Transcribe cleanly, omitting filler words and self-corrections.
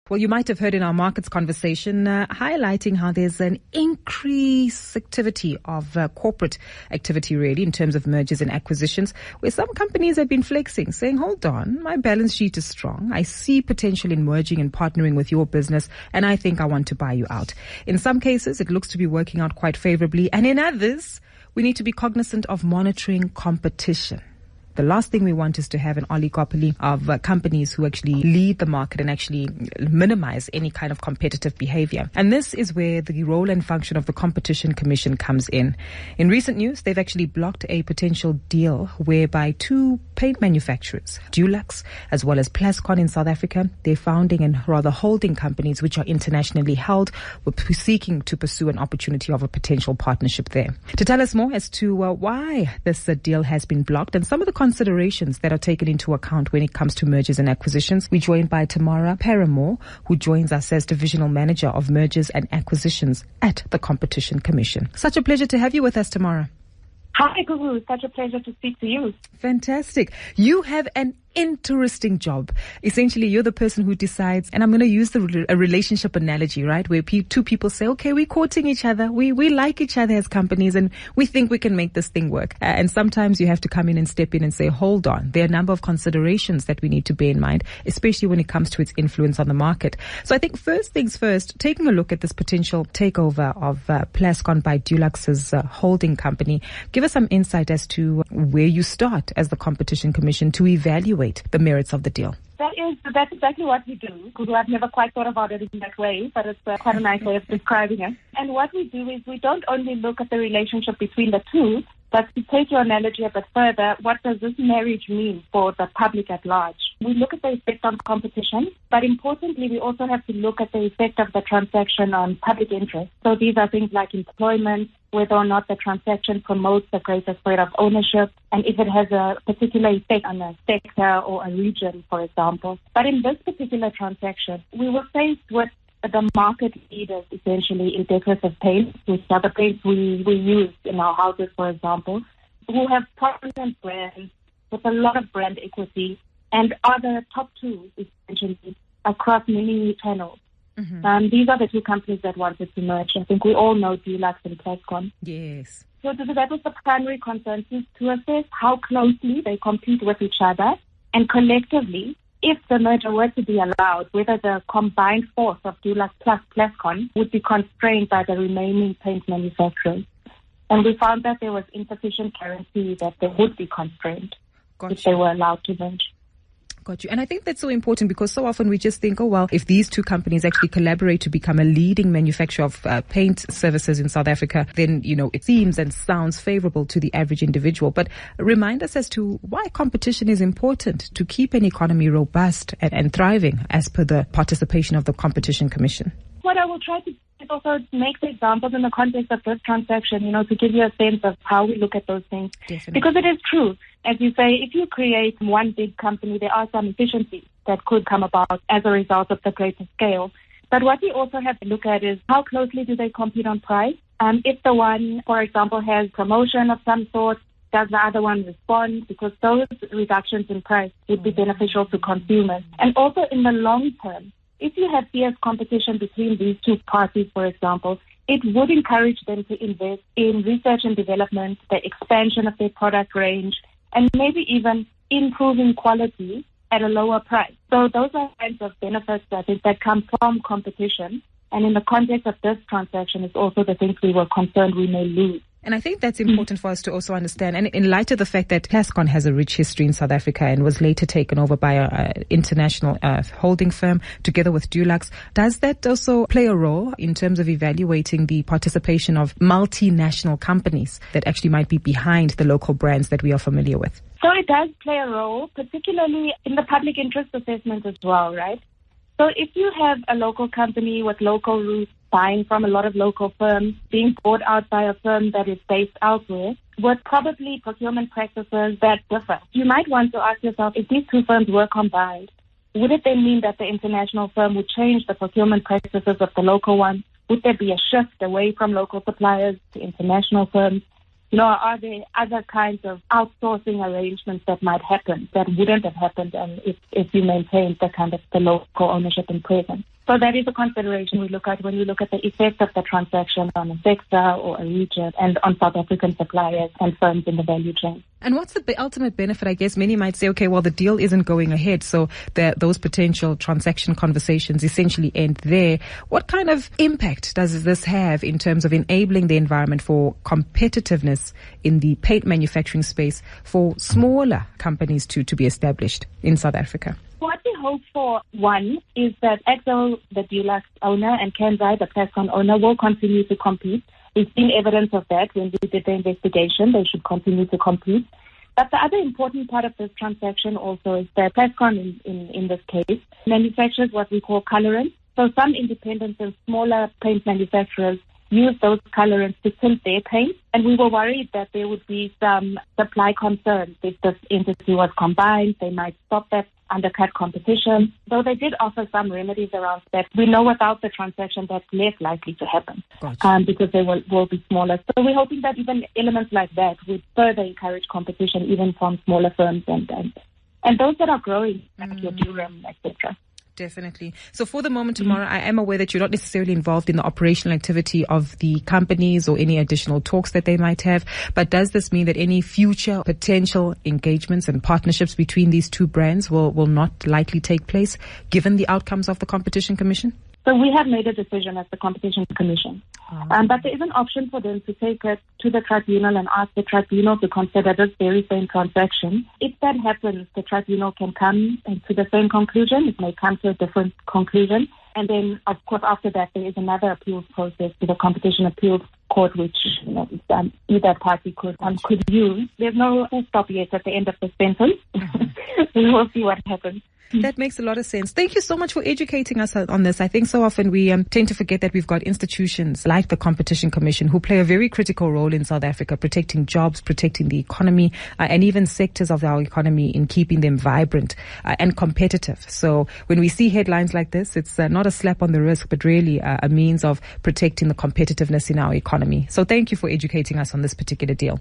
Well, you might have heard in our markets conversation highlighting how there's an increased activity of corporate activity really in terms of mergers and acquisitions, where some companies have been flexing, saying, hold on, my balance sheet is strong. I see potential in merging and partnering with your business, and I think I want to buy you out. In some cases, it looks to be working out quite favorably, and in others, we need to be cognizant of monitoring competition. The last thing we want is to have an oligopoly of companies who actually lead the market and actually minimize any kind of competitive behavior. And this is where the role and function of the Competition Commission comes in. In recent news, they've actually blocked a potential deal whereby two paint manufacturers, Dulux as well as Plascon in South Africa, their founding and rather holding companies which are internationally held, were seeking to pursue an opportunity of a potential partnership there. To tell us more as to why this deal has been blocked and some of the considerations that are taken into account when it comes to mergers and acquisitions, we're joined by Tamara Paremoer, who joins us as Divisional Manager of Mergers and Acquisitions at the Competition Commission. Such a pleasure to have you with us, Tamara. Hi, Guru. Such a pleasure to speak to you. Fantastic. You have an interesting job. Essentially, you're the person who decides, and I'm going to use a relationship analogy, right? Where two people say, okay, we're courting each other. We like each other as companies and we think we can make this thing work. And sometimes you have to come in and step in and say, hold on. There are a number of considerations that we need to bear in mind, especially when it comes to its influence on the market. So I think first things first, taking a look at this potential takeover of Plascon by Dulux's holding company, give us some insight as to where you start as the Competition Commission to evaluate the merits of the deal. That's exactly what we do. I've never quite thought about it in that way, but it's quite a nice way of describing it. And what we do is we don't only look at the relationship between the two, but to take your analogy a bit further, what does this marriage mean for the public at large? We look at the effect on competition, but importantly, we also have to look at the effect of the transaction on public interest. So these are things like employment, whether or not the transaction promotes the greater spread of ownership, and if it has a particular effect on a sector or a region, for example. But in this particular transaction, we were faced with the market leaders, essentially, in decorative paints, which are the paints we use in our houses, for example, who have prominent brands with a lot of brand equity and are the top two, essentially, across many channels. Mm-hmm. These are the two companies that wanted to merge. I think we all know Dulux and Plascon. Yes. So that was the primary concern, to assess how closely they compete with each other, and collectively, if the merger were to be allowed, whether the combined force of Dulux plus Plascon would be constrained by the remaining paint manufacturers. And we found that there was insufficient guarantee that they would be constrained if they were allowed to merge. Got you. And I think that's so important because so often we just think, oh, well, if these two companies actually collaborate to become a leading manufacturer of paint services in South Africa, then, it seems and sounds favorable to the average individual. But remind us as to why competition is important to keep an economy robust and thriving as per the participation of the Competition Commission. What I will try to also make the examples in the context of this transaction, to give you a sense of how we look at those things. Definitely. Because it is true. As you say, if you create one big company, there are some efficiencies that could come about as a result of the greater scale. But what we also have to look at is how closely do they compete on price? If the one, for example, has promotion of some sort, does the other one respond? Because those reductions in price would be beneficial to consumers. And also in the long term, if you have fierce competition between these two parties, for example, it would encourage them to invest in research and development, the expansion of their product range, and maybe even improving quality at a lower price. So those are kinds of benefits, I think, that come from competition. And in the context of this transaction, it's also the things we were concerned we may lose. And I think that's important for us to also understand. And in light of the fact that Plascon has a rich history in South Africa and was later taken over by an international holding firm together with Dulux, does that also play a role in terms of evaluating the participation of multinational companies that actually might be behind the local brands that we are familiar with? So it does play a role, particularly in the public interest assessment as well, right? So if you have a local company with local roots buying from a lot of local firms, being bought out by a firm that is based elsewhere, with probably procurement practices that differ, you might want to ask yourself, if these two firms were combined, would it then mean that the international firm would change the procurement practices of the local one? Would there be a shift away from local suppliers to international firms? Are there other kinds of outsourcing arrangements that might happen that wouldn't have happened if you maintained the kind of the local ownership in present? So that is a consideration we look at when we look at the effect of the transaction on a sector or a region and on South African suppliers and firms in the value chain. And what's the ultimate benefit? I guess many might say, okay, well, the deal isn't going ahead, so those potential transaction conversations essentially end there. What kind of impact does this have in terms of enabling the environment for competitiveness in the paint manufacturing space for smaller companies to be established in South Africa? What we hope for, one, is that Akzo, the Dulux owner, and Kansai, the Plascon owner, will continue to compete. We've seen evidence of that when we did the investigation. They should continue to compete. But the other important part of this transaction also is that Plascon, in this case, manufactures what we call colorants. So some independent and smaller paint manufacturers use those colorants to tint their paint. And we were worried that there would be some supply concerns. If this entity was combined, they might stop that, undercut competition. Though they did offer some remedies around that, we know without the transaction that's less likely to happen. Gotcha. Because they will be smaller. So we're hoping that even elements like that would further encourage competition even from smaller firms and those that are growing, like your Durham, etc. Definitely. So for the moment, Tamara, I am aware that you're not necessarily involved in the operational activity of the companies or any additional talks that they might have. But does this mean that any future potential engagements and partnerships between these two brands will not likely take place given the outcomes of the Competition Commission? So we have made a decision as the Competition Commission. But there is an option for them to take it to the tribunal and ask the tribunal to consider this very same transaction. If that happens, the tribunal can come to the same conclusion. It may come to a different conclusion. And then, of course, after that, there is another appeals process to the Competition Appeals Court, which either party could use. There's no full stop yet at the end of the sentence. We will see what happens. That makes a lot of sense. Thank you so much for educating us on this. I think so often we tend to forget that we've got institutions like the Competition Commission who play a very critical role in South Africa, protecting jobs, protecting the economy, and even sectors of our economy in keeping them vibrant and competitive. So when we see headlines like this, it's not a slap on the wrist, but really a means of protecting the competitiveness in our economy. So thank you for educating us on this particular deal.